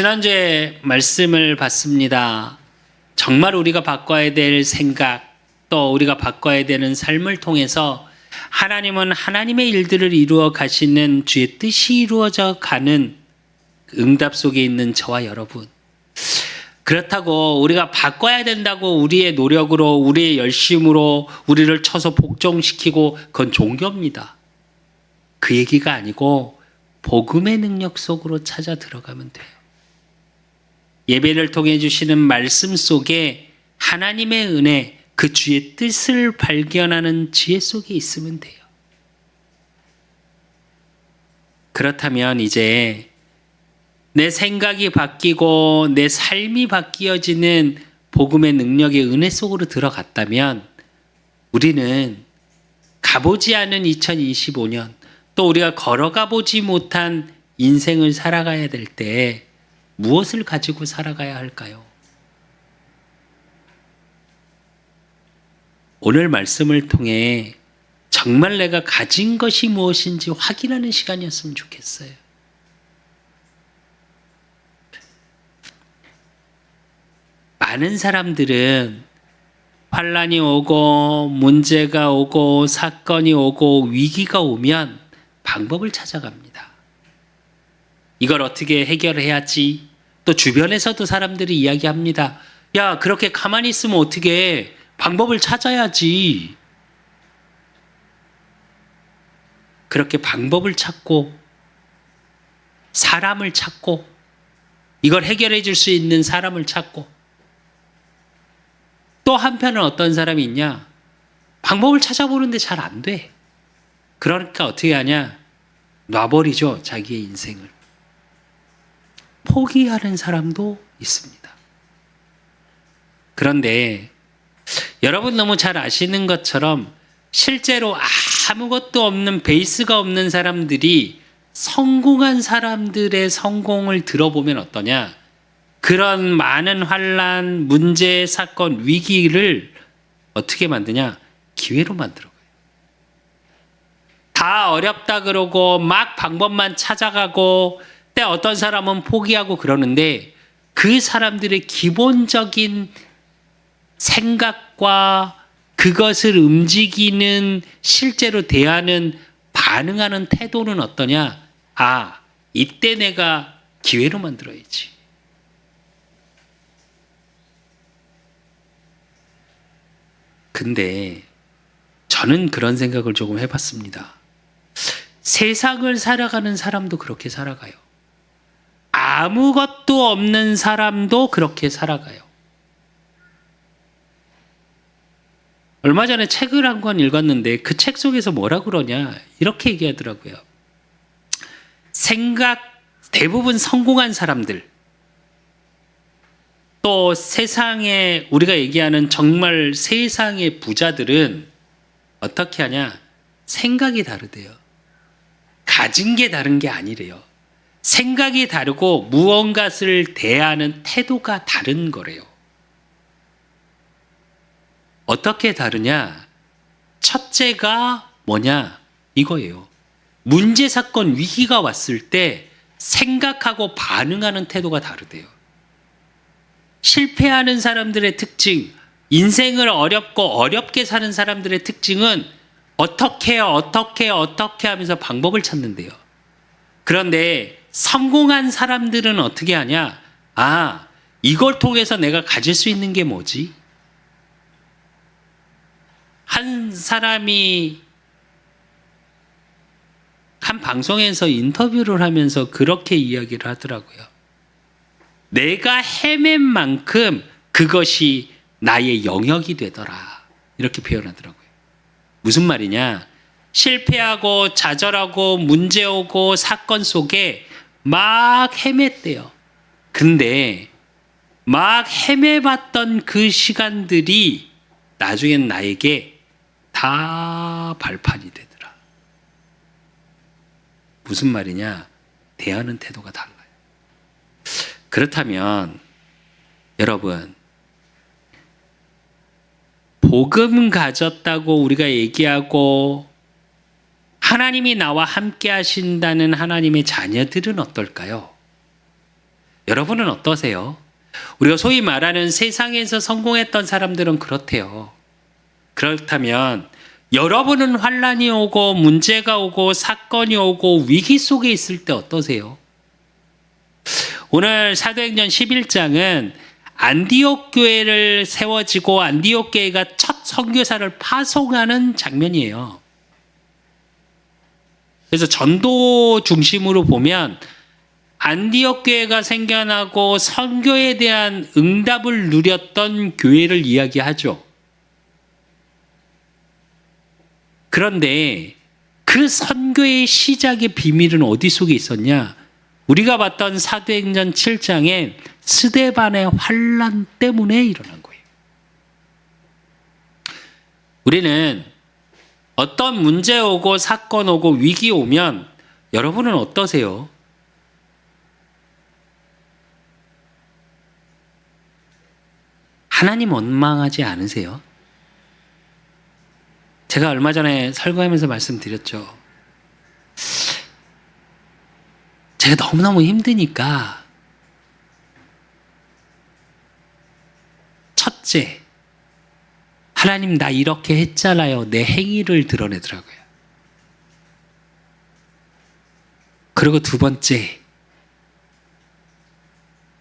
지난주에 말씀을 봤습니다. 정말 우리가 바꿔야 될 생각, 또 우리가 바꿔야 되는 삶을 통해서 하나님은 하나님의 일들을 이루어 가시는 주의 뜻이 이루어져 가는 응답 속에 있는 저와 여러분. 그렇다고 우리가 바꿔야 된다고 우리의 노력으로, 우리의 열심으로 우리를 쳐서 복종시키고 그건 종교입니다. 그 얘기가 아니고 복음의 능력 속으로 찾아 들어가면 돼요. 예배를 통해 주시는 말씀 속에 하나님의 은혜, 그 주의 뜻을 발견하는 지혜 속에 있으면 돼요. 그렇다면 이제 내 생각이 바뀌고 내 삶이 바뀌어지는 복음의 능력의 은혜 속으로 들어갔다면 우리는 가보지 않은 2025년, 또 우리가 걸어가 보지 못한 인생을 살아가야 될 때 무엇을 가지고 살아가야 할까요? 오늘 말씀을 통해 정말 내가 가진 것이 무엇인지 확인하는 시간이었으면 좋겠어요. 많은 사람들은 환난이 오고 문제가 오고 사건이 오고 위기가 오면 방법을 찾아갑니다. 이걸 어떻게 해결해야지. 또 주변에서도 사람들이 이야기합니다. 야, 그렇게 가만히 있으면 어떻게 방법을 찾아야지. 그렇게 방법을 찾고 사람을 찾고 이걸 해결해 줄 수 있는 사람을 찾고 또 한편은 어떤 사람이 있냐? 방법을 찾아보는데 잘 안 돼. 그러니까 어떻게 하냐? 놔버리죠, 자기의 인생을. 포기하는 사람도 있습니다. 그런데 여러분 너무 잘 아시는 것처럼 실제로 아무것도 없는 베이스가 없는 사람들이 성공한 사람들의 성공을 들어보면 어떠냐? 그런 많은 환난, 문제, 사건, 위기를 어떻게 만드냐? 기회로 만들어가요. 다 어렵다 그러고 막 방법만 찾아가고 때 어떤 사람은 포기하고 그러는데 그 사람들의 기본적인 생각과 그것을 움직이는 실제로 대하는 반응하는 태도는 어떠냐? 아, 이때 내가 기회로 만들어야지. 근데 저는 그런 생각을 조금 해봤습니다. 세상을 살아가는 사람도 그렇게 살아가요. 아무것도 없는 사람도 그렇게 살아가요. 얼마 전에 책을 한 권 읽었는데 그 책 속에서 뭐라 그러냐 이렇게 얘기하더라고요. 대부분 성공한 사람들, 또 세상에 우리가 얘기하는 정말 세상의 부자들은 어떻게 하냐? 생각이 다르대요. 가진 게 다른 게 아니래요. 생각이 다르고 무언가를 대하는 태도가 다른 거래요. 어떻게 다르냐? 첫째가 뭐냐? 이거예요. 문제, 사건, 위기가 왔을 때 생각하고 반응하는 태도가 다르대요. 실패하는 사람들의 특징, 인생을 어렵게 사는 사람들의 특징은 어떻게 하면서 방법을 찾는데요. 그런데 성공한 사람들은 어떻게 하냐? 아, 이걸 통해서 내가 가질 수 있는 게 뭐지? 한 사람이 한 방송에서 인터뷰를 하면서 그렇게 이야기를 하더라고요. 내가 헤맨 만큼 그것이 나의 영역이 되더라. 이렇게 표현하더라고요. 무슨 말이냐? 실패하고 좌절하고 문제 오고 사건 속에 막 헤맸대요. 근데 막 헤매봤던 그 시간들이 나중엔 나에게 다 발판이 되더라. 무슨 말이냐? 대하는 태도가 달라요. 그렇다면 여러분, 복음 가졌다고 우리가 얘기하고 하나님이 나와 함께 하신다는 하나님의 자녀들은 어떨까요? 여러분은 어떠세요? 우리가 소위 말하는 세상에서 성공했던 사람들은 그렇대요. 그렇다면 여러분은 환란이 오고 문제가 오고 사건이 오고 위기 속에 있을 때 어떠세요? 오늘 사도행전 11장은 안디옥 교회를 세워지고 안디옥 교회가 첫 선교사를 파송하는 장면이에요. 그래서 전도 중심으로 보면 안디옥 교회가 생겨나고 선교에 대한 응답을 누렸던 교회를 이야기하죠. 그런데 그 선교의 시작의 비밀은 어디 속에 있었냐? 우리가 봤던 사도행전 7장에 스데반의 환난 때문에 일어난 거예요. 우리는 어떤 문제 오고 사건 오고 위기 오면 여러분은 어떠세요? 하나님 원망하지 않으세요? 제가 얼마 전에 설교하면서 말씀드렸죠. 제가 너무너무 힘드니까 첫째, 하나님 나 이렇게 했잖아요. 내 행위를 드러내더라고요. 그리고 두 번째,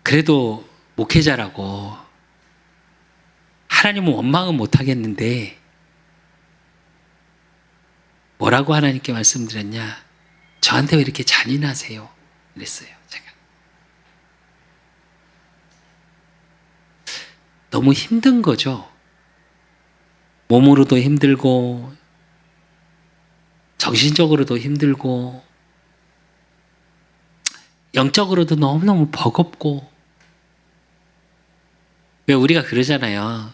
그래도 목회자라고 하나님은 원망은 못하겠는데 뭐라고 하나님께 말씀드렸냐? 저한테 왜 이렇게 잔인하세요? 그랬어요, 제가. 너무 힘든 거죠. 몸으로도 힘들고 정신적으로도 힘들고 영적으로도 너무너무 버겁고. 왜 우리가 그러잖아요.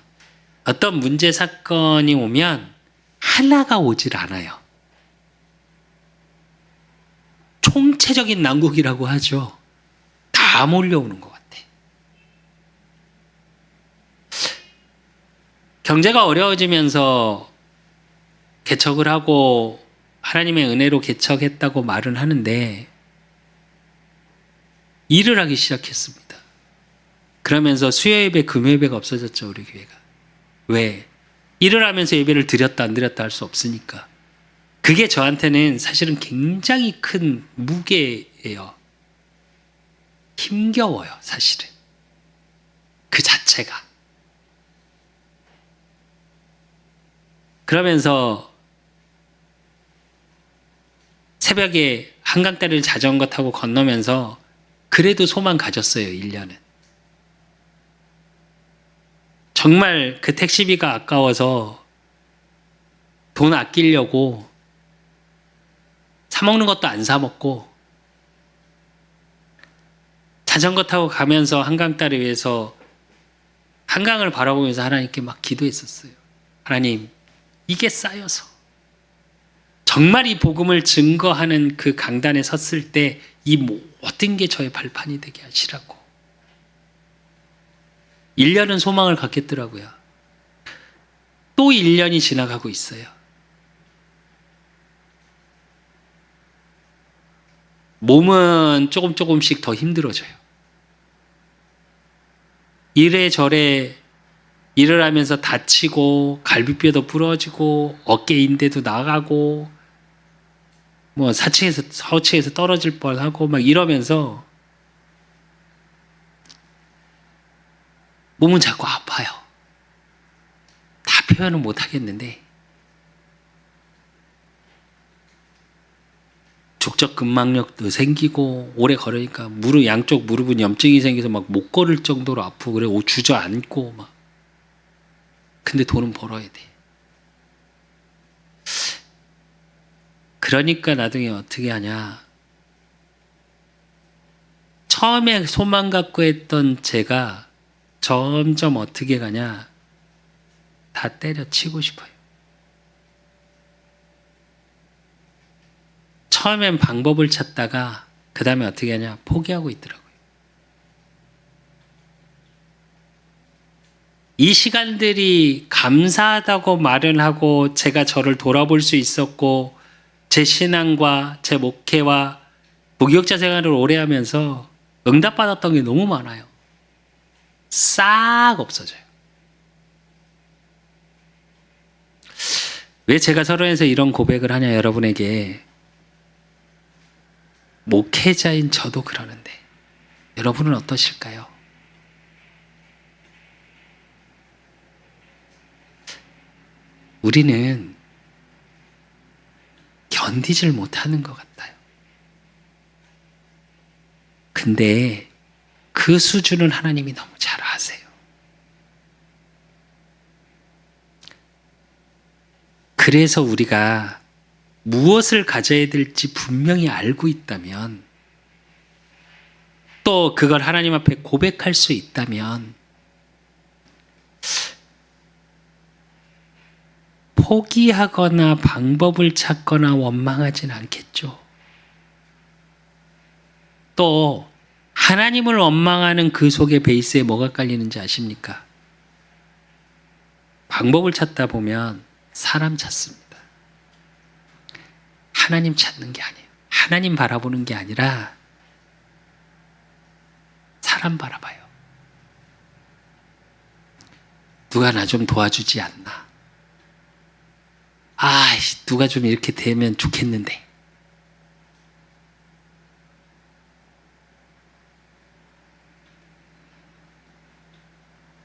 어떤 문제 사건이 오면 하나가 오질 않아요. 총체적인 난국이라고 하죠. 다 몰려오는 것 같아. 경제가 어려워지면서 개척을 하고 하나님의 은혜로 개척했다고 말은 하는데 일을 하기 시작했습니다. 그러면서 수요 예배, 금요 예배가 없어졌죠, 우리 교회가. 왜? 일을 하면서 예배를 드렸다 안 드렸다 할 수 없으니까. 그게 저한테는 사실은 굉장히 큰 무게예요. 힘겨워요, 사실은. 그 자체가. 그러면서 새벽에 한강다리를 자전거 타고 건너면서 그래도 소망 가졌어요, 1년은. 정말 그 택시비가 아까워서 돈 아끼려고 사먹는 것도 안 사먹고 자전거 타고 가면서 한강다리 위에서 한강을 바라보면서 하나님께 막 기도했었어요. 하나님, 이게 쌓여서 정말 이 복음을 증거하는 그 강단에 섰을 때 이 모든 게 저의 발판이 되게 하시라고. 1년은 소망을 갖겠더라고요. 또 1년이 지나가고 있어요. 몸은 조금씩 더 힘들어져요. 이래저래 일을 하면서 다치고 갈비뼈도 부러지고 어깨인대도 나가고 뭐 서치에서 떨어질 뻔하고 막 이러면서 몸은 자꾸 아파요. 다 표현은 못 하겠는데 족저근막력도 생기고 오래 걸으니까 양쪽 무릎은 염증이 생겨서 막 못 걸을 정도로 아프고 그래 주저앉고 막. 근데 돈은 벌어야 돼. 그러니까 나중에 어떻게 하냐. 처음에 소망 갖고 했던 제가 점점 어떻게 가냐. 다 때려치고 싶어요. 처음엔 방법을 찾다가 그 다음에 어떻게 하냐. 포기하고 있더라고요. 이 시간들이 감사하다고 말을 하고 제가 저를 돌아볼 수 있었고 제 신앙과 제 목회와 목욕자 생활을 오래 하면서 응답받았던 게 너무 많아요. 싹 없어져요. 왜 제가 서론에서 이런 고백을 하냐, 여러분에게. 목회자인 저도 그러는데 여러분은 어떠실까요? 우리는 견디질 못하는 것 같아요. 근데 그 수준은 하나님이 너무 잘 아세요. 그래서 우리가 무엇을 가져야 될지 분명히 알고 있다면, 또 그걸 하나님 앞에 고백할 수 있다면 포기하거나 방법을 찾거나 원망하진 않겠죠. 또 하나님을 원망하는 그 속에 베이스에 뭐가 깔리는지 아십니까? 방법을 찾다 보면 사람 찾습니다. 하나님 찾는 게 아니에요. 하나님 바라보는 게 아니라 사람 바라봐요. 누가 나 좀 도와주지 않나? 누가 좀 이렇게 되면 좋겠는데.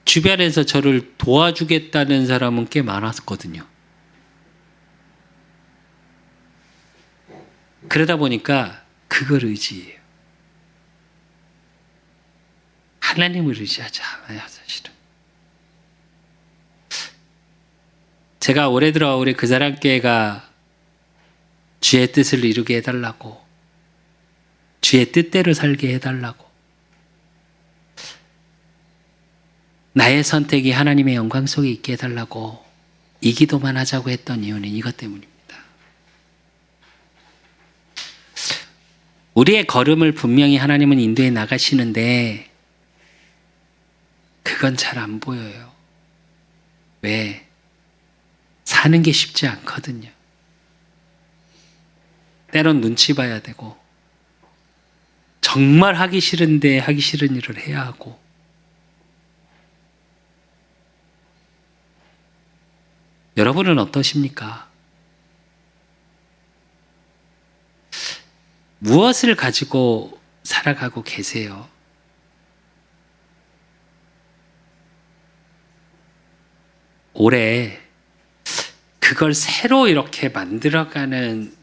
주변에서 저를 도와주겠다는 사람은 꽤 많았거든요. 그러다 보니까 그걸 의지해요. 하나님을 의지하지 않아요, 사실은. 제가 올해 들어 우리 그 사람 교회가 주의 뜻을 이루게 해달라고, 주의 뜻대로 살게 해달라고, 나의 선택이 하나님의 영광 속에 있게 해달라고 이 기도만 하자고 했던 이유는 이것 때문입니다. 우리의 걸음을 분명히 하나님은 인도해 나가시는데 그건 잘 안 보여요. 왜? 사는 게 쉽지 않거든요. 때론 눈치 봐야 되고, 정말 하기 싫은데 하기 싫은 일을 해야 하고, 여러분은 어떠십니까? 무엇을 가지고 살아가고 계세요? 올해 그걸 새로 이렇게 만들어가는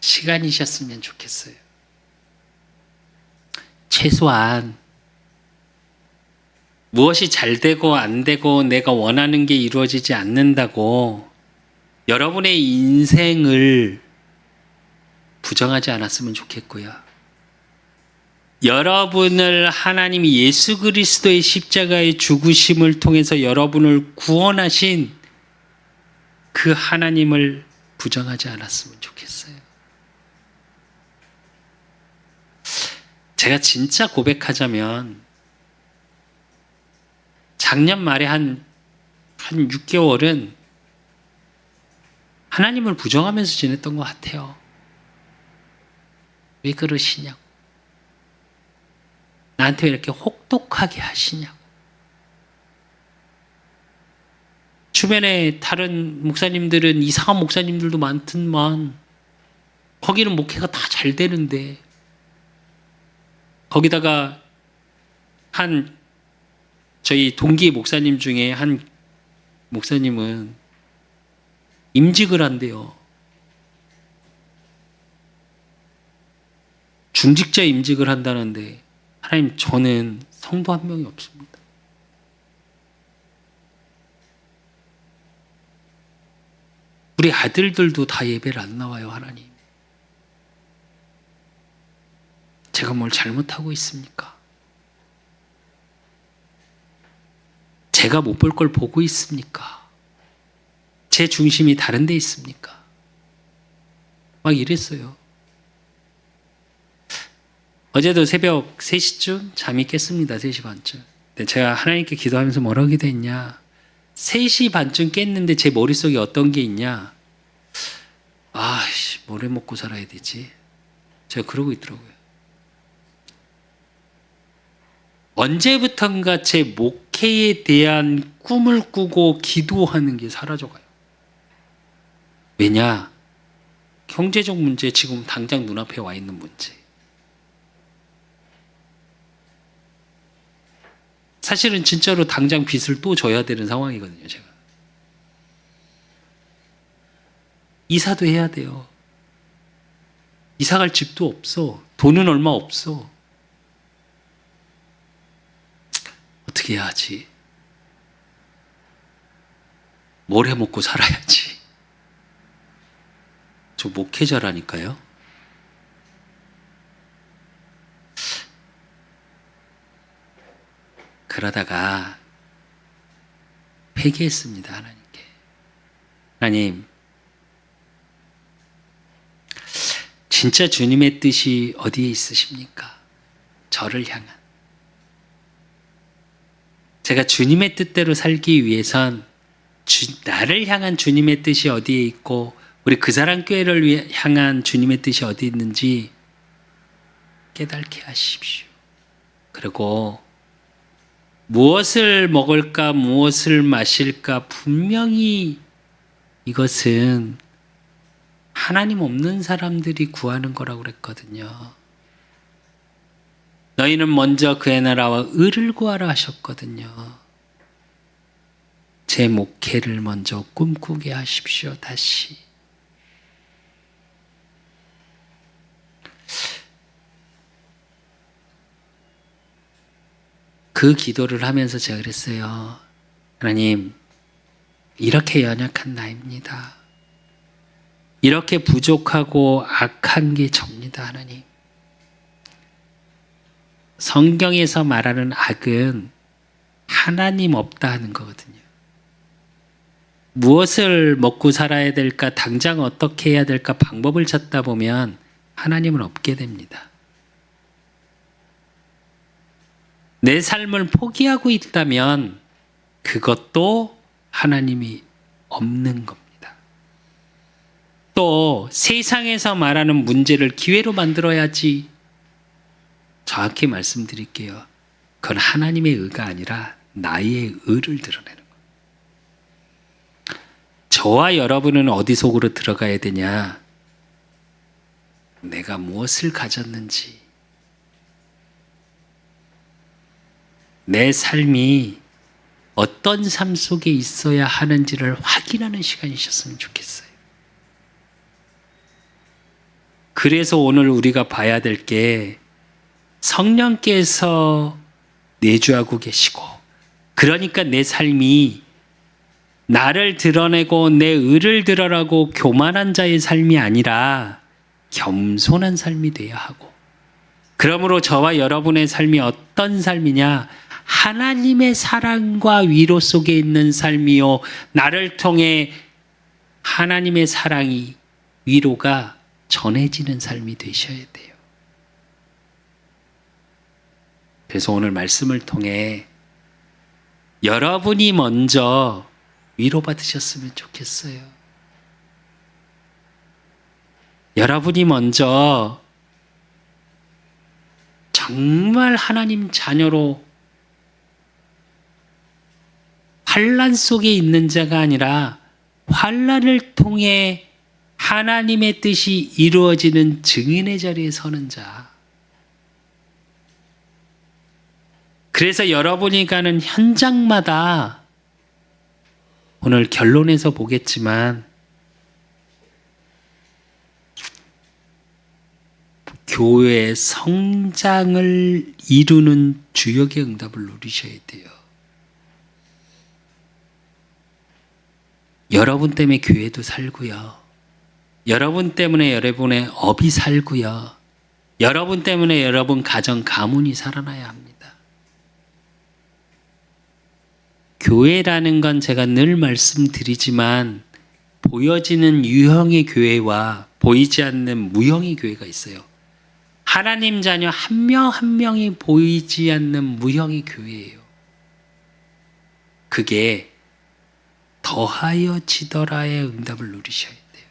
시간이셨으면 좋겠어요. 최소한 무엇이 잘 되고 안 되고 내가 원하는 게 이루어지지 않는다고 여러분의 인생을 부정하지 않았으면 좋겠고요. 여러분을 하나님이 예수 그리스도의 십자가의 죽으심을 통해서 여러분을 구원하신 그 하나님을 부정하지 않았으면 좋겠어요. 제가 진짜 고백하자면 작년 말에 한 6개월은 하나님을 부정하면서 지냈던 것 같아요. 왜 그러시냐고. 나한테 왜 이렇게 혹독하게 하시냐고. 주변에 다른 목사님들은 이상한 목사님들도 많더만 거기는 목회가 다 잘 되는데, 거기다가 저희 동기 목사님 중에 한 목사님은 임직을 한대요. 중직자 임직을 한다는데, 하나님, 저는 성도 한 명이 없습니다. 우리 아들들도 다 예배를 안 나와요, 하나님. 제가 뭘 잘못하고 있습니까? 제가 못 볼 걸 보고 있습니까? 제 중심이 다른 데 있습니까? 막 이랬어요. 어제도 새벽 3시쯤 잠이 깼습니다. 3시 반쯤. 근데 제가 하나님께 기도하면서 뭐라고 기도했냐. 3시 반쯤 깼는데 제 머릿속에 어떤 게 있냐. 뭘 해 먹고 살아야 되지? 제가 그러고 있더라고요. 언제부턴가 제 목회에 대한 꿈을 꾸고 기도하는 게 사라져가요. 왜냐? 경제적 문제, 지금 당장 눈앞에 와 있는 문제. 사실은 진짜로 당장 빚을 또 져야 되는 상황이거든요, 제가. 이사도 해야 돼요. 이사 갈 집도 없어. 돈은 얼마 없어. 어떻게 해야 하지? 뭘 해 먹고 살아야지. 저 목회자라니까요. 그러다가 회개했습니다, 하나님께. 하나님, 진짜 주님의 뜻이 어디에 있으십니까? 저를 향한. 제가 주님의 뜻대로 살기 위해선 나를 향한 주님의 뜻이 어디에 있고 우리 그 사람 교회를 향한 주님의 뜻이 어디 있는지 깨닫게 하십시오. 그리고 무엇을 먹을까, 무엇을 마실까, 분명히 이것은 하나님 없는 사람들이 구하는 거라고 그랬거든요. 너희는 먼저 그의 나라와 의를 구하라 하셨거든요. 제 목회를 먼저 꿈꾸게 하십시오. 다시. 그 기도를 하면서 제가 그랬어요. 하나님, 이렇게 연약한 나입니다. 이렇게 부족하고 악한 게 접니다, 하나님. 성경에서 말하는 악은 하나님 없다 하는 거거든요. 무엇을 먹고 살아야 될까, 당장 어떻게 해야 될까 방법을 찾다 보면 하나님은 없게 됩니다. 내 삶을 포기하고 있다면 그것도 하나님이 없는 겁니다. 또 세상에서 말하는 문제를 기회로 만들어야지. 정확히 말씀드릴게요. 그건 하나님의 의가 아니라 나의 의를 드러내는 거예요. 저와 여러분은 어디 속으로 들어가야 되냐? 내가 무엇을 가졌는지, 내 삶이 어떤 삶 속에 있어야 하는지를 확인하는 시간이셨으면 좋겠어요. 그래서 오늘 우리가 봐야 될 게 성령께서 내주하고 계시고, 그러니까 내 삶이 나를 드러내고 내 의를 드러라고 교만한 자의 삶이 아니라 겸손한 삶이 되어야 하고, 그러므로 저와 여러분의 삶이 어떤 삶이냐? 하나님의 사랑과 위로 속에 있는 삶이요, 나를 통해 하나님의 사랑이, 위로가 전해지는 삶이 되셔야 돼요. 그래서 오늘 말씀을 통해 여러분이 먼저 위로받으셨으면 좋겠어요. 여러분이 먼저 정말 하나님 자녀로 환난 속에 있는 자가 아니라 환난을 통해 하나님의 뜻이 이루어지는 증인의 자리에 서는 자. 그래서 여러분이 가는 현장마다 오늘 결론에서 보겠지만 교회의 성장을 이루는 주역의 응답을 누리셔야 돼요. 여러분 때문에 교회도 살고요. 여러분 때문에 여러분의 업이 살고요. 여러분 때문에 여러분 가정 가문이 살아나야 합니다. 교회라는 건 제가 늘 말씀드리지만 보여지는 유형의 교회와 보이지 않는 무형의 교회가 있어요. 하나님 자녀 한 명 한 명이 보이지 않는 무형의 교회예요. 그게 더하여 지더라의 응답을 누리셔야 돼요.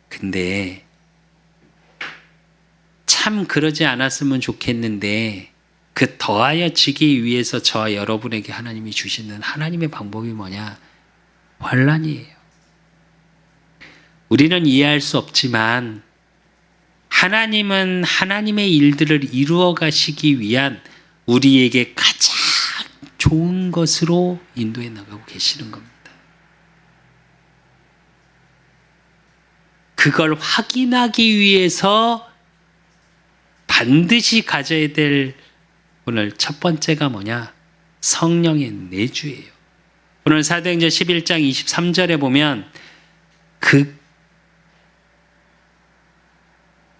근데 참 그러지 않았으면 좋겠는데 그 더하여 지기 위해서 저와 여러분에게 하나님이 주시는 하나님의 방법이 뭐냐? 환난이에요. 우리는 이해할 수 없지만 하나님은 하나님의 일들을 이루어 가시기 위한 우리에게 가장 좋은 것으로 인도해 나가고 계시는 겁니다. 그걸 확인하기 위해서 반드시 가져야 될 오늘 첫 번째가 뭐냐? 성령의 내주예요. 오늘 사도행전 11장 23절에 보면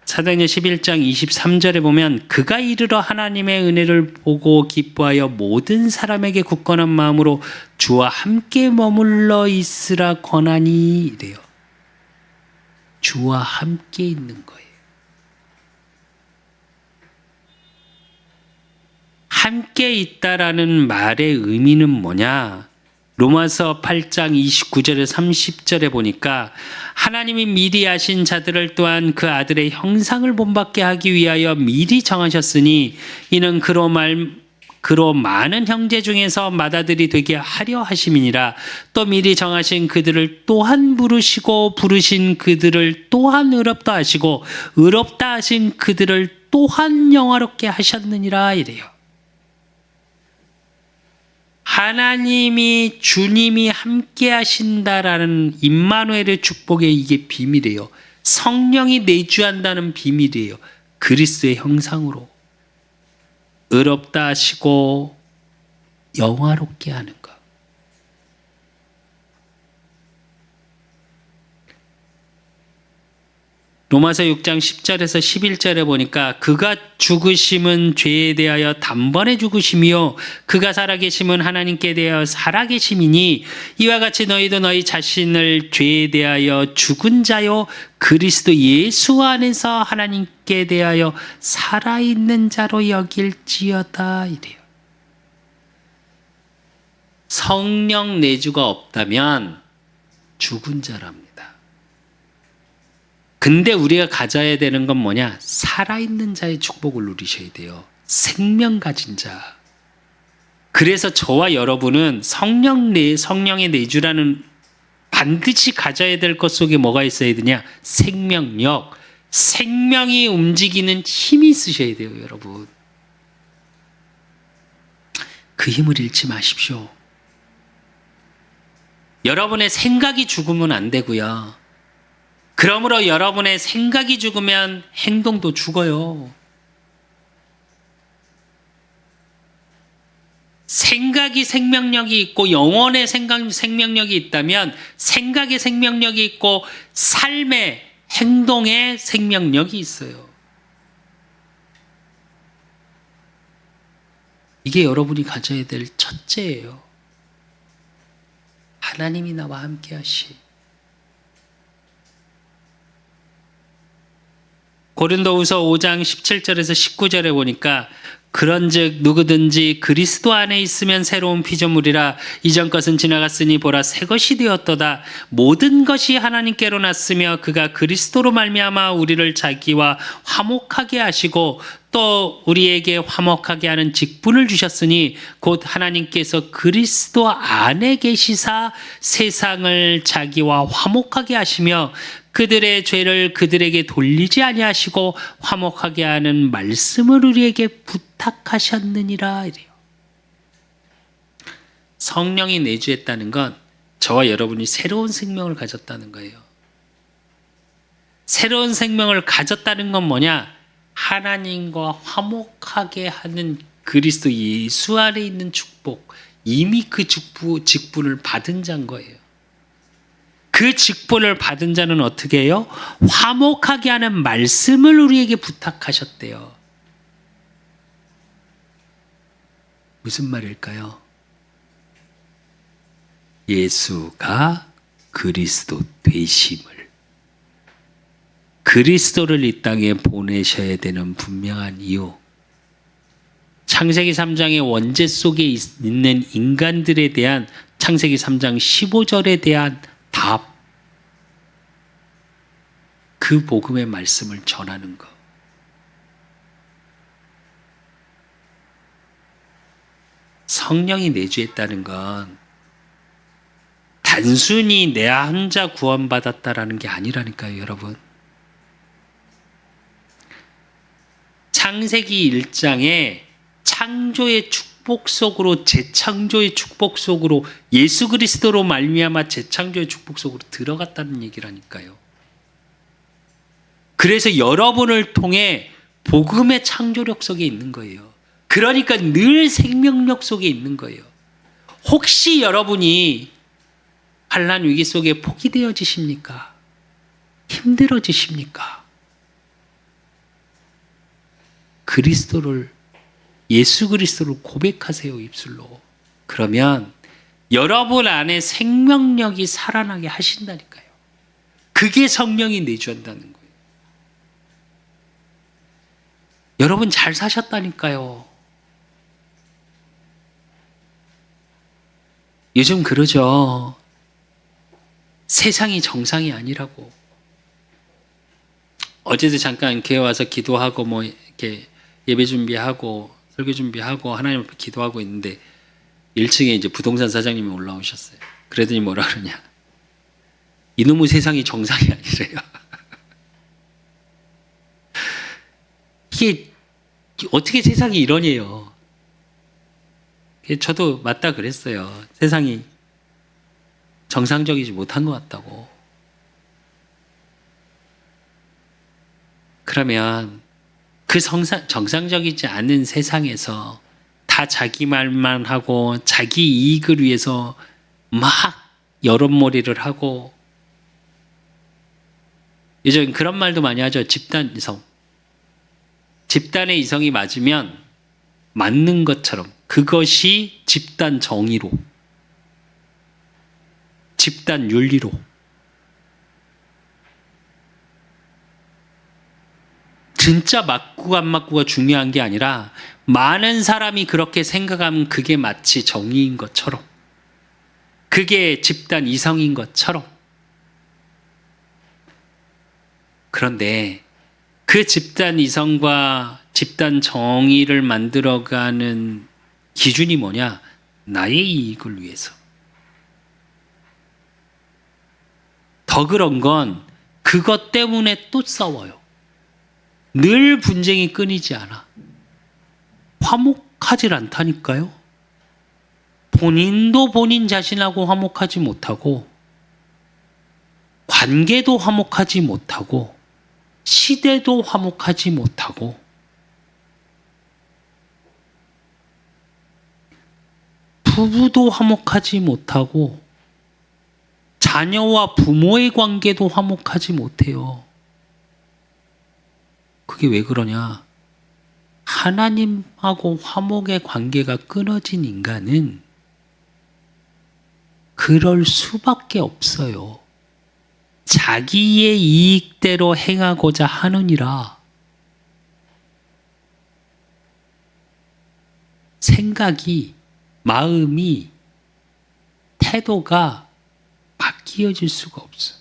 사도행전 11장 23절에 보면 그가 이르러 하나님의 은혜를 보고 기뻐하여 모든 사람에게 굳건한 마음으로 주와 함께 머물러 있으라 권하니 이래요. 주와 함께 있는 거예요. 함께 있다라는 말의 의미는 뭐냐? 로마서 8장 29절에 30절에 보니까 하나님이 미리 아신 자들을 또한 그 아들의 형상을 본받게 하기 위하여 미리 정하셨으니 이는 그로 많은 형제 중에서 맏아들이 되게 하려 하심이니라. 또 미리 정하신 그들을 또한 부르시고 부르신 그들을 또한 의롭다 하시고 의롭다 하신 그들을 또한 영화롭게 하셨느니라 이래요. 하나님이 주님이 함께 하신다라는 임마누엘의 축복의 이게 비밀이에요. 성령이 내주한다는 비밀이에요. 그리스도의 형상으로 의롭다 하시고 영화롭게 하는 것. 로마서 6장 10절에서 11절에 보니까 그가 죽으심은 죄에 대하여 단번에 죽으심이요 그가 살아계심은 하나님께 대하여 살아계심이니 이와 같이 너희도 너희 자신을 죄에 대하여 죽은 자요 그리스도 예수 안에서 하나님께 대하여 살아있는 자로 여길지어다 이래요. 성령 내주가 없다면 죽은 자랍니다. 근데 우리가 가져야 되는 건 뭐냐? 살아있는 자의 축복을 누리셔야 돼요. 생명 가진 자. 그래서 저와 여러분은 성령의 내주라는 반드시 가져야 될 것 속에 뭐가 있어야 되냐? 생명력. 생명이 움직이는 힘이 있으셔야 돼요, 여러분. 그 힘을 잃지 마십시오. 여러분의 생각이 죽으면 안 되고요. 그러므로 여러분의 생각이 죽으면 행동도 죽어요. 생각이 생명력이 있고 영혼의 생명력이 있다면 생각의 생명력이 있고 삶의 행동의 생명력이 있어요. 이게 여러분이 가져야 될 첫째예요. 하나님이 나와 함께 하시. 고린도후서 5장 17절에서 19절에 보니까 그런즉 누구든지 그리스도 안에 있으면 새로운 피조물이라 이전 것은 지나갔으니 보라 새 것이 되었도다. 모든 것이 하나님께로 났으며 그가 그리스도로 말미암아 우리를 자기와 화목하게 하시고 또 우리에게 화목하게 하는 직분을 주셨으니 곧 하나님께서 그리스도 안에 계시사 세상을 자기와 화목하게 하시며 그들의 죄를 그들에게 돌리지 아니하시고 화목하게 하는 말씀을 우리에게 부탁하셨느니라 이래요. 성령이 내주했다는 건 저와 여러분이 새로운 생명을 가졌다는 거예요. 새로운 생명을 가졌다는 건 뭐냐? 하나님과 화목하게 하는 그리스도 예수 안에 있는 축복, 이미 그 직분을 받은 자인 거예요. 그 직분을 받은 자는 어떻게 해요? 화목하게 하는 말씀을 우리에게 부탁하셨대요. 무슨 말일까요? 예수가 그리스도 되심을, 그리스도를 이 땅에 보내셔야 되는 분명한 이유, 창세기 3장의 원죄 속에 있는 인간들에 대한 창세기 3장 15절에 대한 답, 그 복음의 말씀을 전하는 것. 성령이 내주했다는 건 단순히 내 혼자 구원받았다라는 게 아니라니까요, 여러분. 창세기 1장에 창조의 축복 속으로, 재창조의 축복 속으로, 예수 그리스도로 말미암아 재창조의 축복 속으로 들어갔다는 얘기라니까요. 그래서 여러분을 통해 복음의 창조력 속에 있는 거예요. 그러니까 늘 생명력 속에 있는 거예요. 혹시 여러분이 환난 위기 속에 포기되어지십니까? 힘들어지십니까? 예수 그리스도를 고백하세요, 입술로. 그러면 여러분 안에 생명력이 살아나게 하신다니까요. 그게 성령이 내주한다는 거예요. 여러분 잘 사셨다니까요. 요즘 그러죠. 세상이 정상이 아니라고. 어제도 잠깐 교회 와서 기도하고 뭐 이렇게 예배 준비하고 설교 준비하고 하나님 앞에 기도하고 있는데 1층에 이제 부동산 사장님이 올라오셨어요. 그러더니 뭐라 그러냐. 이놈의 세상이 정상이 아니래요. 이게 어떻게 세상이 이러냐요. 저도 맞다 그랬어요. 세상이 정상적이지 못한 것 같다고. 그러면 그 정상적이지 않은 세상에서 다 자기 말만 하고 자기 이익을 위해서 막 여론몰이를 하고, 요즘 그런 말도 많이 하죠. 집단 이성. 집단의 이성이 맞으면 맞는 것처럼, 그것이 집단 정의로, 집단 윤리로. 진짜 맞고 안 맞고가 중요한 게 아니라 많은 사람이 그렇게 생각하면 그게 마치 정의인 것처럼, 그게 집단 이성인 것처럼. 그런데 그 집단 이성과 집단 정의를 만들어가는 기준이 뭐냐? 나의 이익을 위해서. 더 그런 건 그것 때문에 또 싸워요. 늘 분쟁이 끊이지 않아. 화목하질 않다니까요. 본인도 본인 자신하고 화목하지 못하고, 관계도 화목하지 못하고, 시대도 화목하지 못하고, 부부도 화목하지 못하고, 자녀와 부모의 관계도 화목하지 못해요. 그게 왜 그러냐? 하나님하고 화목의 관계가 끊어진 인간은 그럴 수밖에 없어요. 자기의 이익대로 행하고자 하느니라. 생각이, 마음이, 태도가 바뀌어질 수가 없어.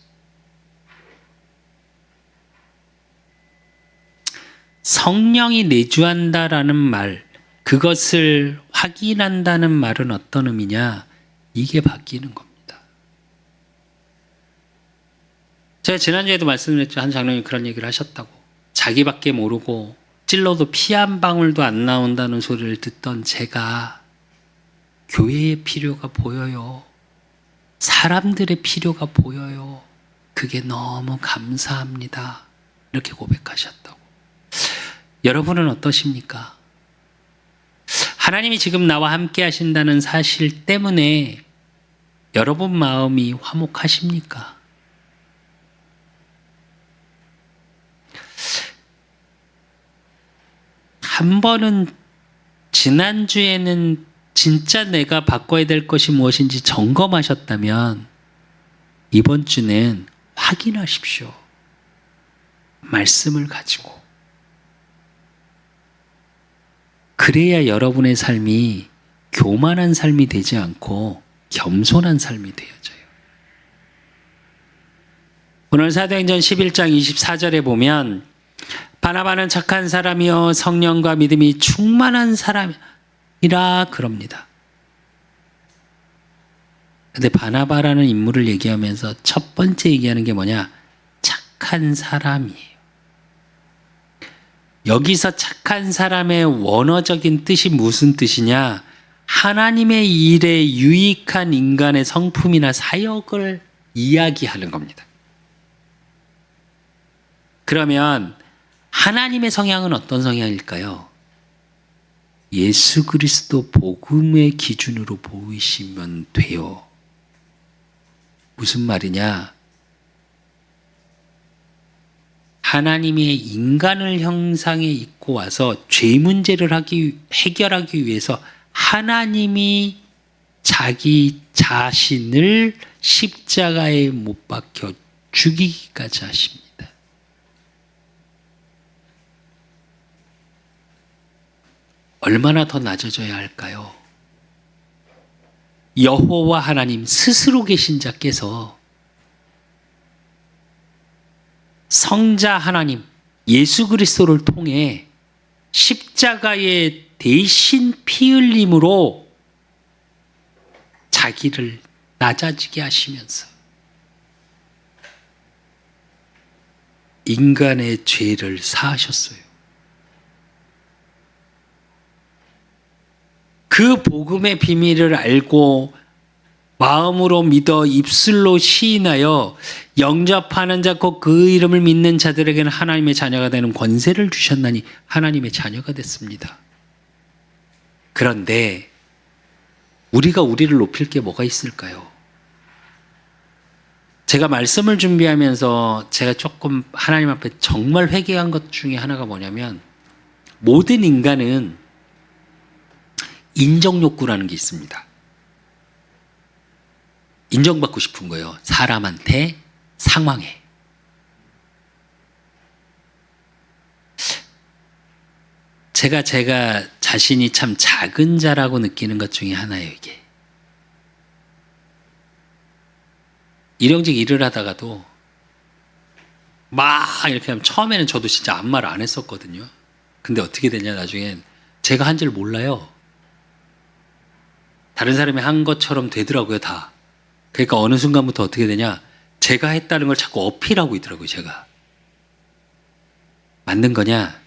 성령이 내주한다라는 말, 그것을 확인한다는 말은 어떤 의미냐? 이게 바뀌는 겁니다. 제가 지난주에도 말씀드렸죠. 한 장로님이 그런 얘기를 하셨다고. 자기밖에 모르고 찔러도 피 한 방울도 안 나온다는 소리를 듣던 제가 교회의 필요가 보여요. 사람들의 필요가 보여요. 그게 너무 감사합니다. 이렇게 고백하셨다고. 여러분은 어떠십니까? 하나님이 지금 나와 함께 하신다는 사실 때문에 여러분 마음이 화목하십니까? 한 번은, 지난주에는 진짜 내가 바꿔야 될 것이 무엇인지 점검하셨다면 이번 주는 확인하십시오. 말씀을 가지고. 그래야 여러분의 삶이 교만한 삶이 되지 않고 겸손한 삶이 되어져요. 오늘 사도행전 11장 24절에 보면 바나바는 착한 사람이요 성령과 믿음이 충만한 사람이라 그럽니다. 근데 바나바라는 인물을 얘기하면서 첫 번째 얘기하는 게 뭐냐? 착한 사람이에요. 여기서 착한 사람의 원어적인 뜻이 무슨 뜻이냐? 하나님의 일에 유익한 인간의 성품이나 사역을 이야기하는 겁니다. 그러면 하나님의 성향은 어떤 성향일까요? 예수 그리스도 복음의 기준으로 보이시면 돼요. 무슨 말이냐? 하나님의 인간을 형상에 입고 와서 죄 문제를 해결하기 위해서 하나님이 자기 자신을 십자가에 못 박혀 죽이기까지 하십니다. 얼마나 더 낮아져야 할까요? 여호와 하나님 스스로 계신 자께서 성자 하나님 예수 그리스도를 통해 십자가의 대신 피 흘림으로 자기를 낮아지게 하시면서 인간의 죄를 사하셨어요. 그 복음의 비밀을 알고 마음으로 믿어 입술로 시인하여 영접하는 자 곧 그 이름을 믿는 자들에게는 하나님의 자녀가 되는 권세를 주셨나니 하나님의 자녀가 됐습니다. 그런데 우리가 우리를 높일 게 뭐가 있을까요? 제가 말씀을 준비하면서 제가 조금 하나님 앞에 정말 회개한 것 중에 하나가 뭐냐면 모든 인간은 인정욕구라는 게 있습니다. 인정받고 싶은 거예요. 사람한테, 상황에. 제가 자신이 참 작은 자라고 느끼는 것 중에 하나예요, 이게. 일용직 일을 하다가도 막 이렇게 하면 처음에는 저도 진짜 아무 말 안 했었거든요. 근데 어떻게 되냐, 나중엔 제가 한 줄 몰라요. 다른 사람이 한 것처럼 되더라고요, 다. 그러니까 어느 순간부터 어떻게 되냐, 제가 했다는 걸 자꾸 어필하고 있더라고요, 제가. 맞는 거냐?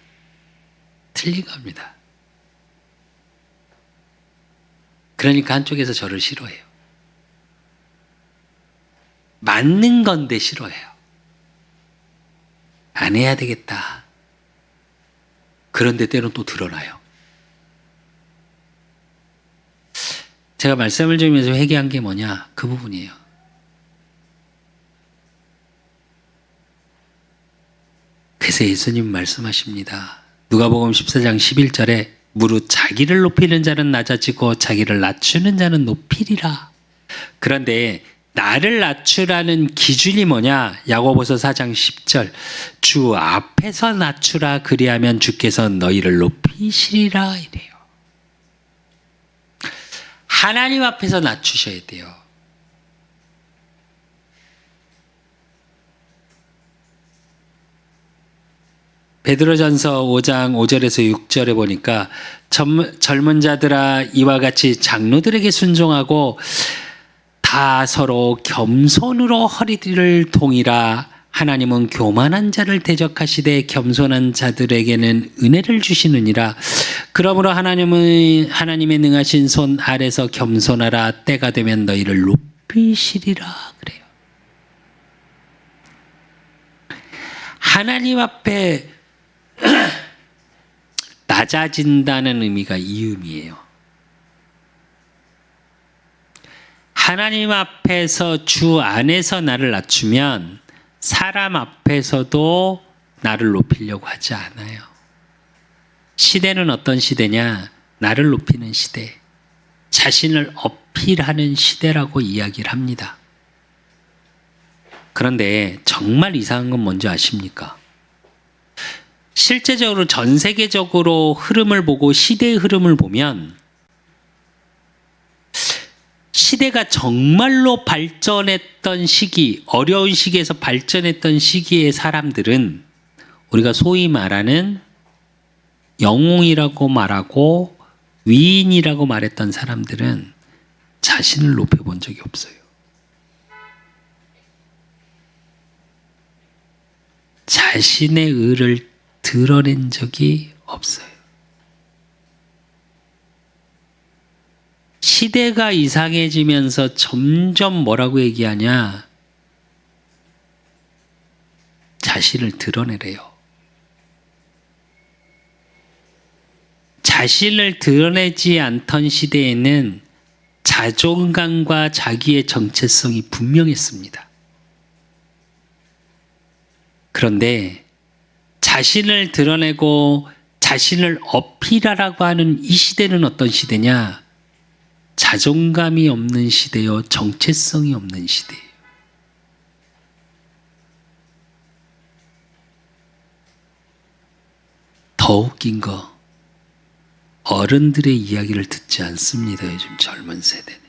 틀린 겁니다. 그러니까 한쪽에서 저를 싫어해요. 맞는 건데 싫어해요. 안 해야 되겠다. 그런데 때론 또 드러나요. 제가 말씀을 드리면서 회개한 게 뭐냐? 그 부분이에요. 그래서 예수님 말씀하십니다. 누가복음 14장 11절에 무릇 자기를 높이는 자는 낮아지고 자기를 낮추는 자는 높이리라. 그런데 나를 낮추라는 기준이 뭐냐? 야고보서 4장 10절 주 앞에서 낮추라 그리하면 주께서 너희를 높이시리라 이래요. 하나님 앞에서 낮추셔야 돼요. 베드로전서 5장 5절에서 6절에 보니까 젊은 자들아 이와 같이 장로들에게 순종하고 다 서로 겸손으로 허리를 동이라. 하나님은 교만한 자를 대적하시되 겸손한 자들에게는 은혜를 주시느니라. 그러므로 하나님의 능하신 손 아래서 겸손하라. 때가 되면 너희를 높이시리라 그래요. 하나님 앞에 낮아진다는 의미가 이 의미예요. 하나님 앞에서 주 안에서 나를 낮추면 사람 앞에서도 나를 높이려고 하지 않아요. 시대는 어떤 시대냐? 나를 높이는 시대, 자신을 어필하는 시대라고 이야기를 합니다. 그런데 정말 이상한 건 뭔지 아십니까? 실제적으로 전 세계적으로 흐름을 보고 시대의 흐름을 보면 시대가 정말로 발전했던 시기, 어려운 시기에서 발전했던 시기의 사람들은 우리가 소위 말하는 영웅이라고 말하고 위인이라고 말했던 사람들은 자신을 높여본 적이 없어요. 자신의 의를 드러낸 적이 없어요. 시대가 이상해지면서 점점 뭐라고 얘기하냐? 자신을 드러내래요. 자신을 드러내지 않던 시대에는 자존감과 자기의 정체성이 분명했습니다. 그런데 자신을 드러내고 자신을 어필하라고 하는 이 시대는 어떤 시대냐? 자존감이 없는 시대요. 정체성이 없는 시대예요. 더 웃긴 거, 어른들의 이야기를 듣지 않습니다. 요즘 젊은 세대는.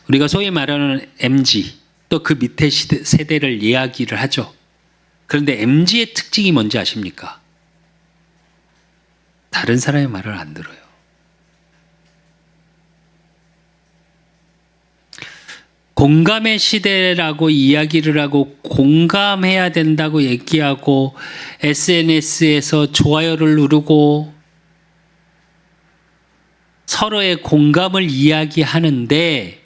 우리가 소위 말하는 MZ, 또 그 밑에 세대를 이야기를 하죠. 그런데 MZ의 특징이 뭔지 아십니까? 다른 사람의 말을 안 들어요. 공감의 시대라고 이야기를 하고 공감해야 된다고 얘기하고 SNS에서 좋아요를 누르고 서로의 공감을 이야기하는데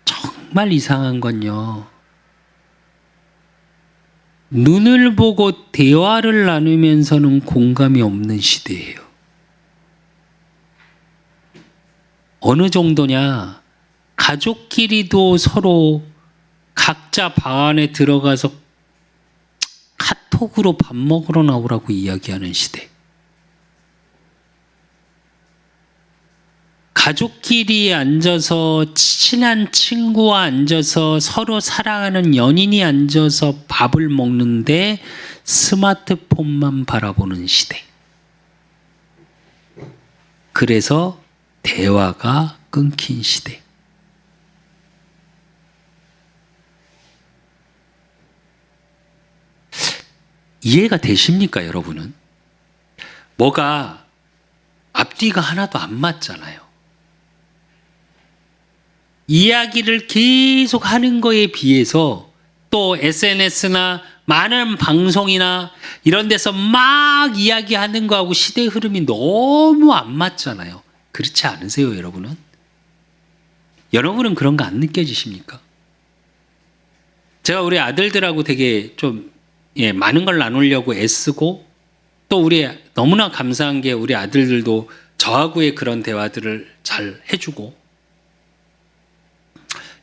정말 이상한 건요. 눈을 보고 대화를 나누면서는 공감이 없는 시대예요. 어느 정도냐? 가족끼리도 서로 각자 방 안에 들어가서 카톡으로 밥 먹으러 나오라고 이야기하는 시대. 가족끼리 앉아서 친한 친구와 앉아서 서로 사랑하는 연인이 앉아서 밥을 먹는데 스마트폰만 바라보는 시대. 그래서 대화가 끊긴 시대. 이해가 되십니까, 여러분은? 뭐가 앞뒤가 하나도 안 맞잖아요. 이야기를 계속 하는 거에 비해서 또 SNS나 많은 방송이나 이런 데서 막 이야기하는 거하고 시대 흐름이 너무 안 맞잖아요. 그렇지 않으세요, 여러분은? 여러분은 그런 거 안 느껴지십니까? 제가 우리 아들들하고 되게 좀 많은 걸 나누려고 애쓰고 또 우리 너무나 감사한 게 우리 아들들도 저하고의 그런 대화들을 잘 해주고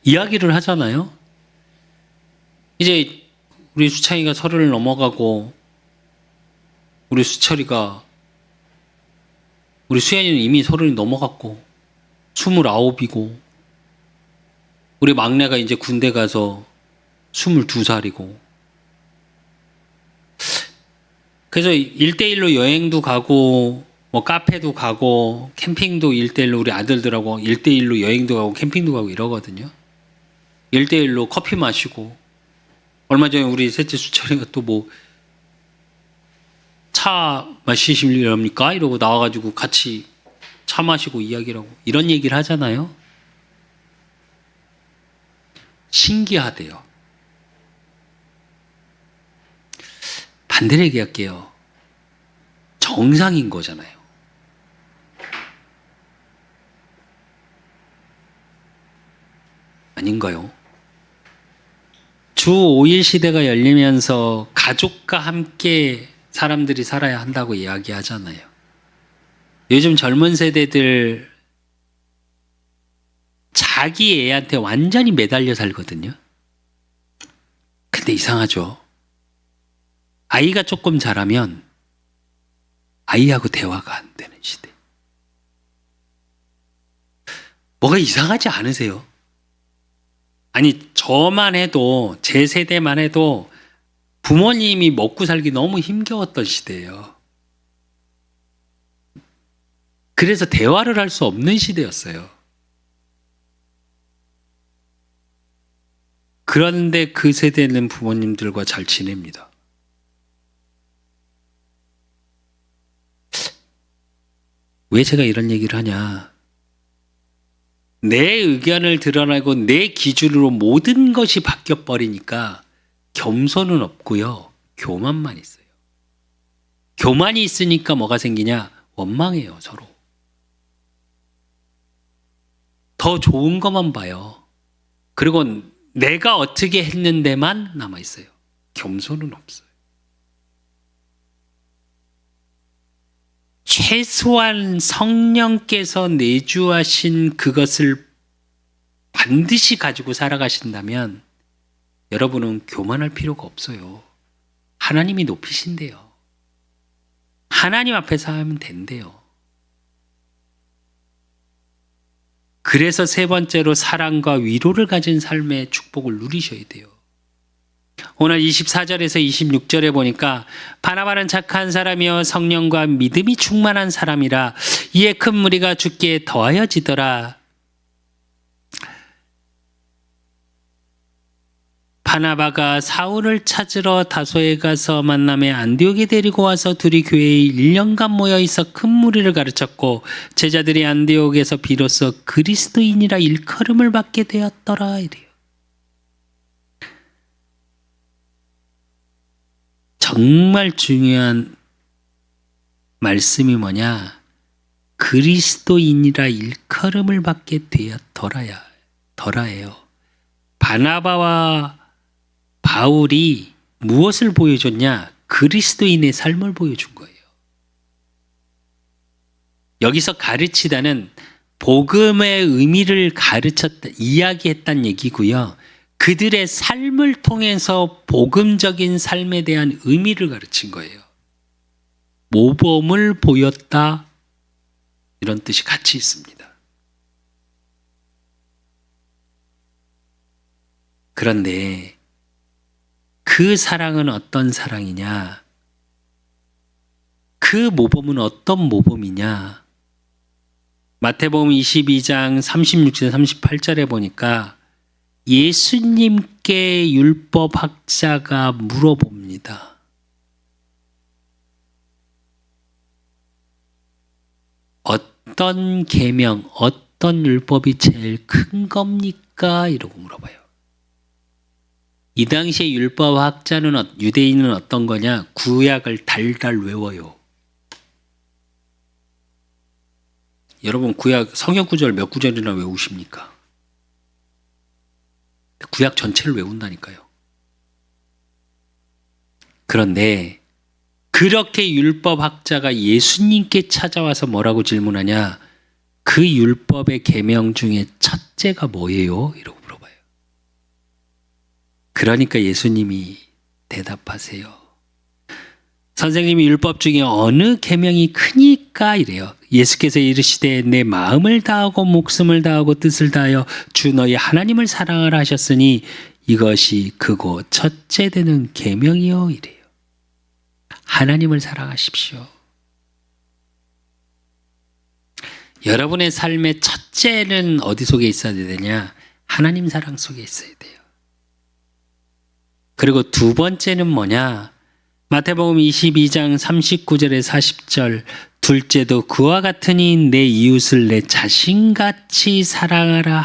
이야기를 하잖아요. 이제 우리 수창이가 30을 넘어가고 우리 수철이가 우리 수연이는 이미 30이 넘어갔고 29이고 우리 막내가 이제 군대 가서 22살이고 그래서 1대1로 여행도 가고 뭐 카페도 가고 캠핑도 1대1로 우리 아들들하고 1대1로 여행도 가고 캠핑도 가고 이러거든요. 1대1로 커피 마시고 얼마 전에 우리 셋째 수철이가 또 뭐 차 마시실랍니까? 이러고 나와가지고 같이 차 마시고 이야기를 하고 이런 얘기를 하잖아요. 신기하대요. 반대로 얘기할게요. 정상인 거잖아요. 아닌가요? 주 5일 시대가 열리면서 가족과 함께 사람들이 살아야 한다고 이야기하잖아요. 요즘 젊은 세대들 자기 애한테 완전히 매달려 살거든요. 근데 이상하죠. 아이가 조금 자라면 아이하고 대화가 안 되는 시대. 뭐가 이상하지 않으세요? 아니 저만 해도 제 세대만 해도 부모님이 먹고 살기 너무 힘겨웠던 시대예요. 그래서 대화를 할 수 없는 시대였어요. 그런데 그 세대는 부모님들과 잘 지냅니다. 왜 제가 이런 얘기를 하냐? 내 의견을 드러내고 내 기준으로 모든 것이 바뀌어 버리니까 겸손은 없고요. 교만만 있어요. 교만이 있으니까 뭐가 생기냐? 원망해요, 서로. 더 좋은 것만 봐요. 그리고 내가 어떻게 했는데만 남아있어요. 겸손은 없어요. 최소한 성령께서 내주하신 그것을 반드시 가지고 살아가신다면 여러분은 교만할 필요가 없어요. 하나님이 높이신대요. 하나님 앞에서 하면 된대요. 그래서 세 번째로 사랑과 위로를 가진 삶의 축복을 누리셔야 돼요. 오늘 24절에서 26절에 보니까 바나바는 착한 사람이요 성령과 믿음이 충만한 사람이라 이에 큰 무리가 주께 더하여지더라. 바나바가 사울을 찾으러 다소에 가서 만남에 안디옥에 데리고 와서 둘이 교회에 1년간 모여 있어 큰 무리를 가르쳤고 제자들이 안디옥에서 비로소 그리스도인이라 일컬음을 받게 되었더라. 이래요. 정말 중요한 말씀이 뭐냐? 그리스도인이라 일컬음을 받게 되었더라예요. 바나바와 바울이 무엇을 보여줬냐? 그리스도인의 삶을 보여준 거예요. 여기서 가르치다는 복음의 의미를 가르쳤다, 이야기했단 얘기고요. 그들의 삶을 통해서 복음적인 삶에 대한 의미를 가르친 거예요. 모범을 보였다, 이런 뜻이 같이 있습니다. 그런데 그 사랑은 어떤 사랑이냐? 그 모범은 어떤 모범이냐? 마태복음 22장 36절 38절에 보니까 예수님께 율법학자가 물어봅니다. 어떤 계명, 어떤 율법이 제일 큰 겁니까? 이러고 물어봐요. 이 당시에 율법학자는 유대인은 어떤 거냐? 구약을 달달 외워요. 여러분 구약 성경 구절 몇 구절이나 외우십니까? 구약 전체를 외운다니까요. 그런데 그렇게 율법학자가 예수님께 찾아와서 뭐라고 질문하냐? 그 율법의 계명 중에 첫째가 뭐예요? 이러고 물어봐요. 그러니까 예수님이 대답하세요. 선생님이 율법 중에 어느 계명이 크니까? 이래요. 예수께서 이르시되 내 마음을 다하고 목숨을 다하고 뜻을 다하여 주 너희 하나님을 사랑하라 하셨으니 이것이 크고 첫째 되는 계명이요. 이래요. 하나님을 사랑하십시오. 여러분의 삶의 첫째는 어디 속에 있어야 되냐? 하나님 사랑 속에 있어야 돼요. 그리고 두 번째는 뭐냐? 마태복음 22장 39절에 40절 둘째도 그와 같으니 내 이웃을 내 자신같이 사랑하라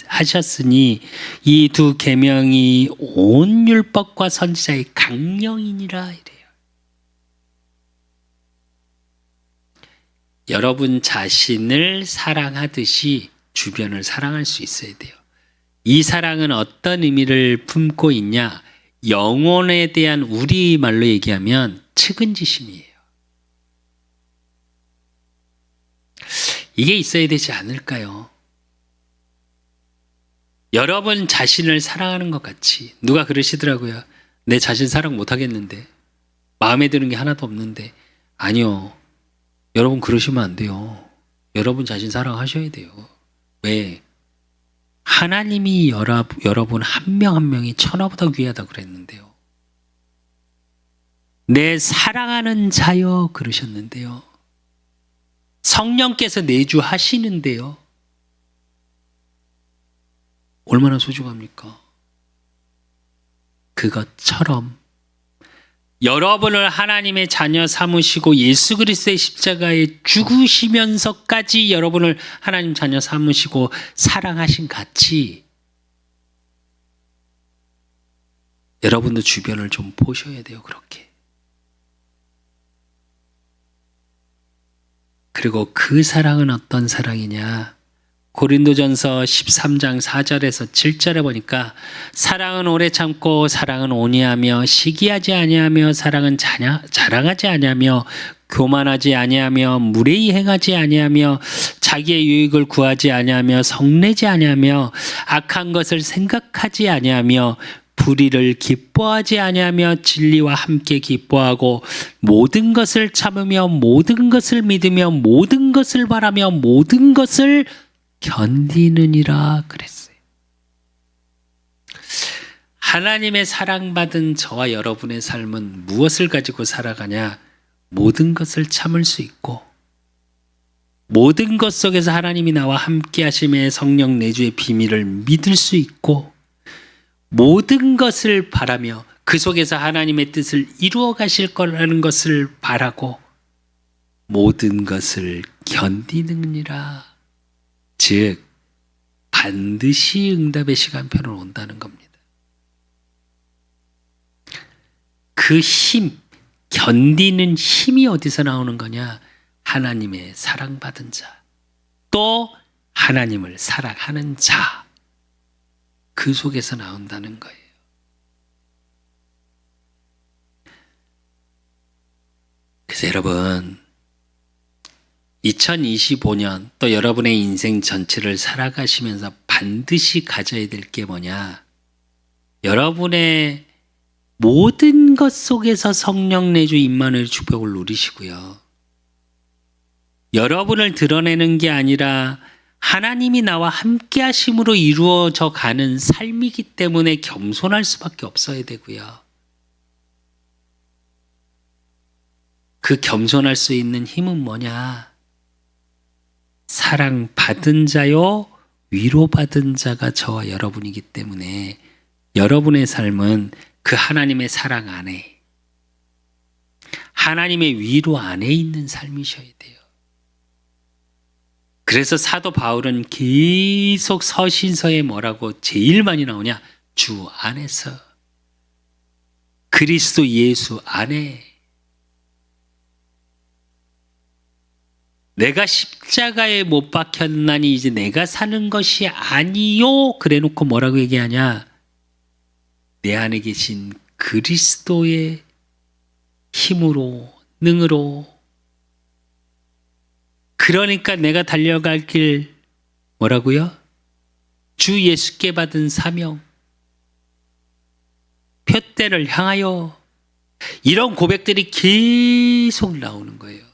하셨으니 이 두 계명이 온 율법과 선지자의 강령이니라 이래요. 여러분 자신을 사랑하듯이 주변을 사랑할 수 있어야 돼요. 이 사랑은 어떤 의미를 품고 있냐? 영혼에 대한 우리말로 얘기하면 측은지심이에요. 이게 있어야 되지 않을까요? 여러분 자신을 사랑하는 것 같이 누가 그러시더라고요. 내 자신 사랑 못하겠는데 마음에 드는 게 하나도 없는데 아니요. 여러분 그러시면 안 돼요. 여러분 자신 사랑하셔야 돼요. 왜? 하나님이 여러분 한 명 한 명이 천하보다 귀하다 그랬는데요. 내 사랑하는 자여 그러셨는데요. 성령께서 내주하시는데요. 얼마나 소중합니까? 그것처럼 여러분을 하나님의 자녀 삼으시고 예수 그리스도의 십자가에 죽으시면서까지 여러분을 하나님 자녀 삼으시고 사랑하신 같이 여러분도 주변을 좀 보셔야 돼요. 그렇게. 그리고 그 사랑은 어떤 사랑이냐? 고린도전서 13장 4절에서 7절에 보니까 사랑은 오래 참고 사랑은 온유하며 시기하지 아니하며 사랑은 자랑하지 아니하며 교만하지 아니하며 무례히 행하지 아니하며 자기의 유익을 구하지 아니하며 성내지 아니하며 악한 것을 생각하지 아니하며 불의를 기뻐하지 아니하며 진리와 함께 기뻐하고 모든 것을 참으며 모든 것을 믿으며 모든 것을 바라며 모든 것을 견디느니라 그랬어요. 하나님의 사랑받은 저와 여러분의 삶은 무엇을 가지고 살아가냐? 모든 것을 참을 수 있고 모든 것 속에서 하나님이 나와 함께 하심의 성령 내주의 비밀을 믿을 수 있고 모든 것을 바라며 그 속에서 하나님의 뜻을 이루어 가실 거라는 것을 바라고 모든 것을 견디느니라. 즉 반드시 응답의 시간표는 온다는 겁니다. 그 힘, 견디는 힘이 어디서 나오는 거냐? 하나님의 사랑받은 자, 또 하나님을 사랑하는 자, 그 속에서 나온다는 거예요. 그래서 여러분 2025년 또 여러분의 인생 전체를 살아가시면서 반드시 가져야 될 게 뭐냐? 여러분의 모든 것 속에서 성령 내주 임마누엘 축복을 누리시고요. 여러분을 드러내는 게 아니라 하나님이 나와 함께 하심으로 이루어져 가는 삶이기 때문에 겸손할 수밖에 없어야 되고요. 그 겸손할 수 있는 힘은 뭐냐? 사랑받은 자요 위로받은 자가 저와 여러분이기 때문에 여러분의 삶은 그 하나님의 사랑 안에 하나님의 위로 안에 있는 삶이셔야 돼요. 그래서 사도 바울은 계속 서신서에 뭐라고 제일 많이 나오냐? 주 안에서 그리스도 예수 안에 내가 십자가에 못 박혔나니 이제 내가 사는 것이 아니요. 그래놓고 뭐라고 얘기하냐? 내 안에 계신 그리스도의 힘으로, 능으로. 그러니까 내가 달려갈 길 뭐라고요? 주 예수께 받은 사명, 표대를 향하여. 이런 고백들이 계속 나오는 거예요.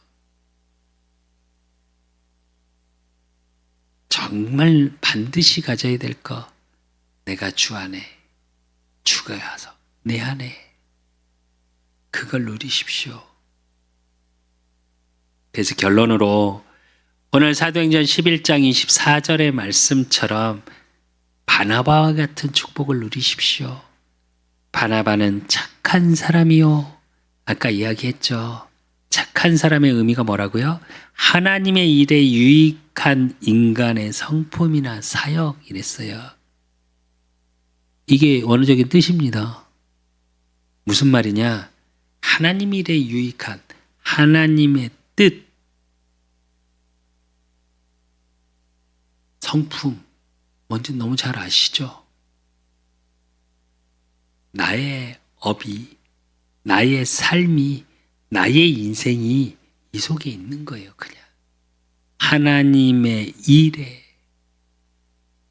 정말 반드시 가져야 될 거, 내가 주 안에, 주가 가서 내 안에, 그걸 누리십시오. 그래서 결론으로 오늘 사도행전 11장 24절의 말씀처럼 바나바와 같은 축복을 누리십시오. 바나바는 착한 사람이요. 아까 이야기했죠. 착한 사람의 의미가 뭐라고요? 하나님의 일에 유익한 인간의 성품이나 사역 이랬어요. 이게 원어적인 뜻입니다. 무슨 말이냐? 하나님 일에 유익한 하나님의 뜻, 성품, 뭔지 너무 잘 아시죠? 나의 업이, 나의 삶이, 나의 인생이 이 속에 있는 거예요. 그냥 하나님의 일에.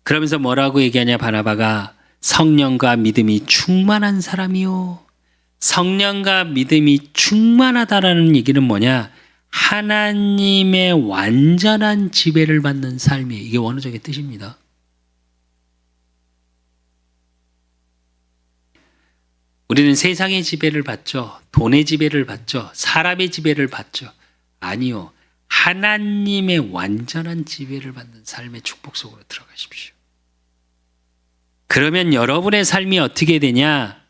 그러면서 뭐라고 얘기하냐? 바나바가 성령과 믿음이 충만한 사람이요. 성령과 믿음이 충만하다라는 얘기는 뭐냐? 하나님의 완전한 지배를 받는 삶이에요. 이게 원어적인 뜻입니다. 우리는 세상의 지배를 받죠. 돈의 지배를 받죠. 사람의 지배를 받죠. 아니요. 하나님의 완전한 지배를 받는 삶의 축복 속으로 들어가십시오. 그러면 여러분의 삶이 어떻게 되냐?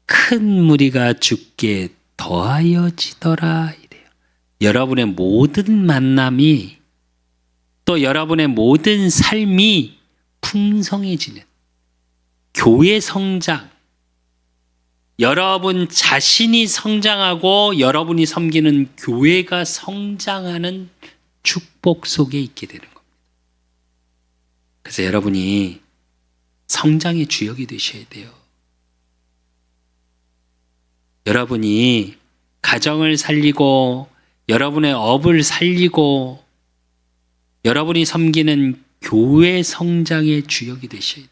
큰 무리가 주께 더하여지더라 이래요. 여러분의 모든 만남이, 또 여러분의 모든 삶이 풍성해지는, 교회 성장, 여러분 자신이 성장하고 여러분이 섬기는 교회가 성장하는 축복 속에 있게 되는 겁니다. 그래서 여러분이 성장의 주역이 되셔야 돼요. 여러분이 가정을 살리고 여러분의 업을 살리고 여러분이 섬기는 교회 성장의 주역이 되셔야 돼요.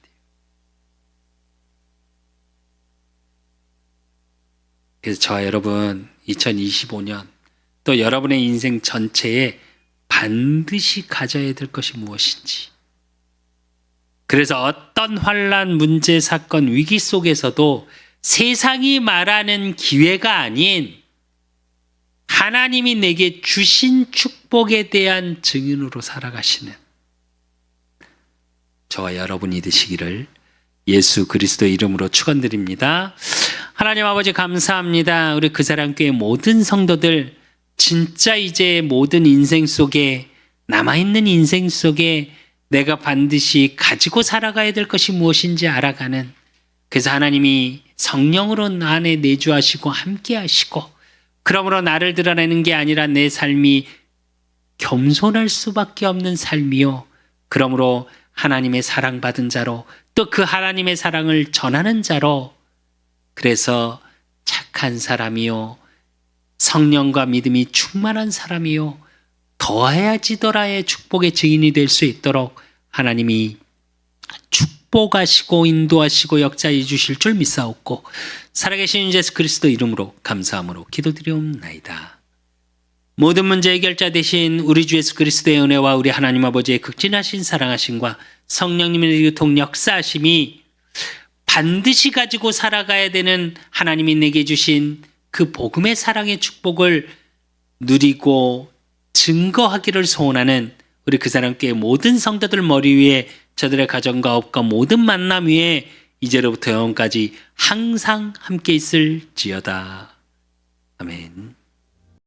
그래서 저와 여러분 2025년 또 여러분의 인생 전체에 반드시 가져야 될 것이 무엇인지, 그래서 어떤 환난, 문제, 사건, 위기 속에서도 세상이 말하는 기회가 아닌 하나님이 내게 주신 축복에 대한 증인으로 살아가시는 저와 여러분이 되시기를 예수 그리스도의 이름으로 축원드립니다. 하나님 아버지 감사합니다. 우리 그 사람 교회 모든 성도들 진짜 이제 모든 인생 속에, 남아있는 인생 속에 내가 반드시 가지고 살아가야 될 것이 무엇인지 알아가는, 그래서 하나님이 성령으로 나 안에 내주하시고 함께 하시고, 그러므로 나를 드러내는 게 아니라 내 삶이 겸손할 수밖에 없는 삶이요, 그러므로 하나님의 사랑받은 자로, 또 그 하나님의 사랑을 전하는 자로, 그래서 착한 사람이요, 성령과 믿음이 충만한 사람이요, 더하여지더라의 축복의 증인이 될 수 있도록 하나님이 축복하시고 인도하시고 역사해 주실 줄 믿사옵고, 살아계신 예수 그리스도 이름으로 감사함으로 기도드리옵나이다. 모든 문제 해결자 되신 우리 주 예수 그리스도의 은혜와 우리 하나님 아버지의 극진하신 사랑하심과 성령님의 유통 역사하심이 반드시 가지고 살아가야 되는 하나님이 내게 주신 그 복음의 사랑의 축복을 누리고 증거하기를 소원하는 우리 그 사람께 모든 성도들 머리 위에, 저들의 가정과 업과 모든 만남 위에 이제로부터 영원까지 항상 함께 있을지어다. 아멘.